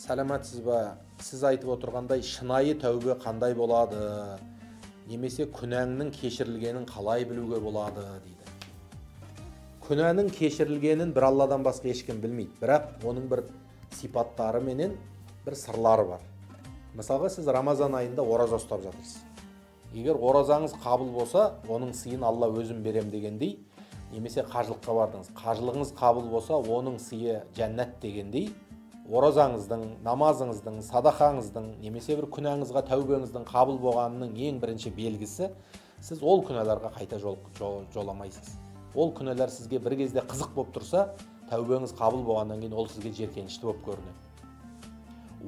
Саламатсыз ба? Сіз айтып отырғандай шынайы тәубе қандай болады? Немесе күнәңнің кешірілгенін қалай білуге болады дейді. Күнәнің кешірілгенін бір Алладан басқа ешкім білмейді, бірақ оның бір сипаттары менен бір сырлары бар. Мысалға сіз Рамазан айында ораза ұстап жатырсыз. Егер оразаңыз қабыл болса, оның сыйын Алла өзім берем дегендей, немесе қажылыққа бардыңыз, қажылығыңыз қабыл болса, оның сыйы жәннат дегендей, оразаңыздың, намазыңыздың, садақаңыздың, немесе бір күнәңізға тәубеңіздің қабыл болғанының ең бірінші белгісі, сіз ол күнәларға қайта жоламайсыз. Ол күнәлар сізге бір кезде қызық болып тұрса, тәубеңіз қабыл болғаннан кейін ол сізге жеркенішті болып көрінеді.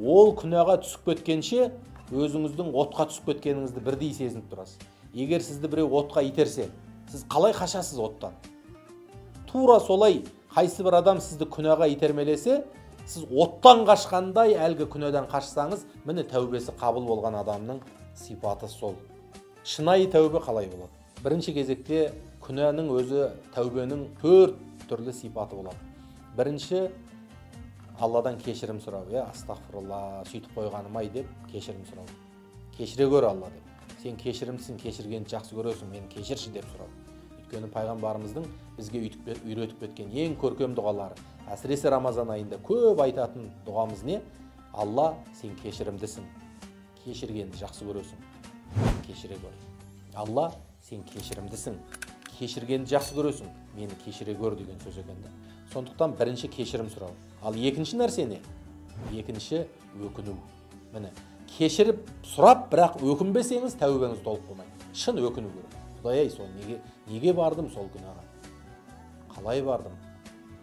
Ол күнәға түсіп кеткенше, өзіңіздің отқа түсіп кеткеніңізді бірдей сезініп тұрасыз. Егер сізді біреу отқа итерсе, сіз қалай қашасыз оттан? Тура солай, қайсы бір адам сізді күнәға итермелесе, сіз оттан қашқандай әлгі күнәдан қашсаңыз, міне тәубесі қабыл болған адамның сипаты сол. Шынайы тәубе қалай болады? Бірінші кезекте күнәнің өзі тәубенің 4 түрлі сипаты болады. Бірінші, Алладан кешірім сұрау. Астағфирулла, сөйтіп қойғаным-ай деп кешірім сұрау. Кешіре көр Алла деп. Сен кешірімсің, кешіргенді жақсы көресің, мені кешірші деп сұрау. Өйткені пайғамбарымыздың бізге үйретіп кеткен ең көркем дұғалары, әсіресе Рамазан айында көп айтатын дұғамыз не? Алла, сен кешірімдісің, кешіргенді жақсы көресің, кешіре көр. Алла, сен кешірімдісің, кешіргенді жақсы көресің, мені кешіре көр деген сөз екенді. Сондықтан бірінші кешірім сұрау. Ал екінші нәрсе не? Екінші өкіну. Міне, кешіріп сұрап, бірақ өкінбесеңіз тәубеңіз толық болмайды. Шын өкіну керек. Құдай-ай, сол неге бардым сол күнәға? Қалай бардым?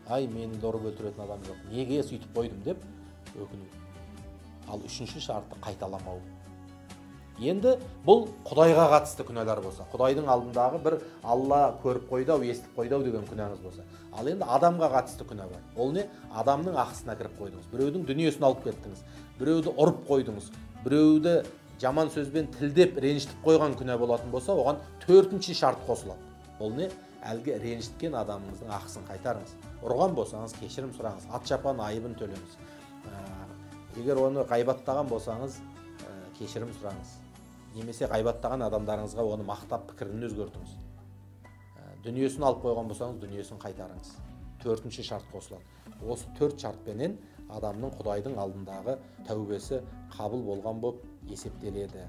Ай, мені ұрып өлтіретін адам жоқ. Неге сөйтіп қойдым деп өкіну. Ал үшінші шарты қайталамау. Енді бұл Құдайға қатысты күнәлар болса, Құдайдың алдындағы бір Алла көріп қойдау, естіп қойдау деген күнәңіз болса. Ал енді адамға қатысты күнә бар. Ол не? Адамның ақысына кіріп қойдыңыз, біреудің дүниесін алып кеттіңіз, біреуді ұрып қойдыңыз, біреуді жаман сөзбен тілдеп ренжітіп қойған күнә болатын болса, оған 4-ші шарт қосылады. Ол не? Әлгі ренжіткен адамыңыздың ақысын қайтарыңыз. Ұрған болсаңыз кешірім сұраңыз, ат-шапан айыбын төлеңіз. Егер оны ғайбаттаған болсаңыз, кешірім сұраңыз. Немесе ғайбаттаған адамдарыңызға оны мақтап пікірін өзгертіңіз. Дүниесін алып қойған болсаңыз, дүниесін қайтарыңыз. 4-ші шарт қосылады. Осы 4 шартпенен адамның Құдайдың алдындағы тәубесі қабыл болған болып есептеледі.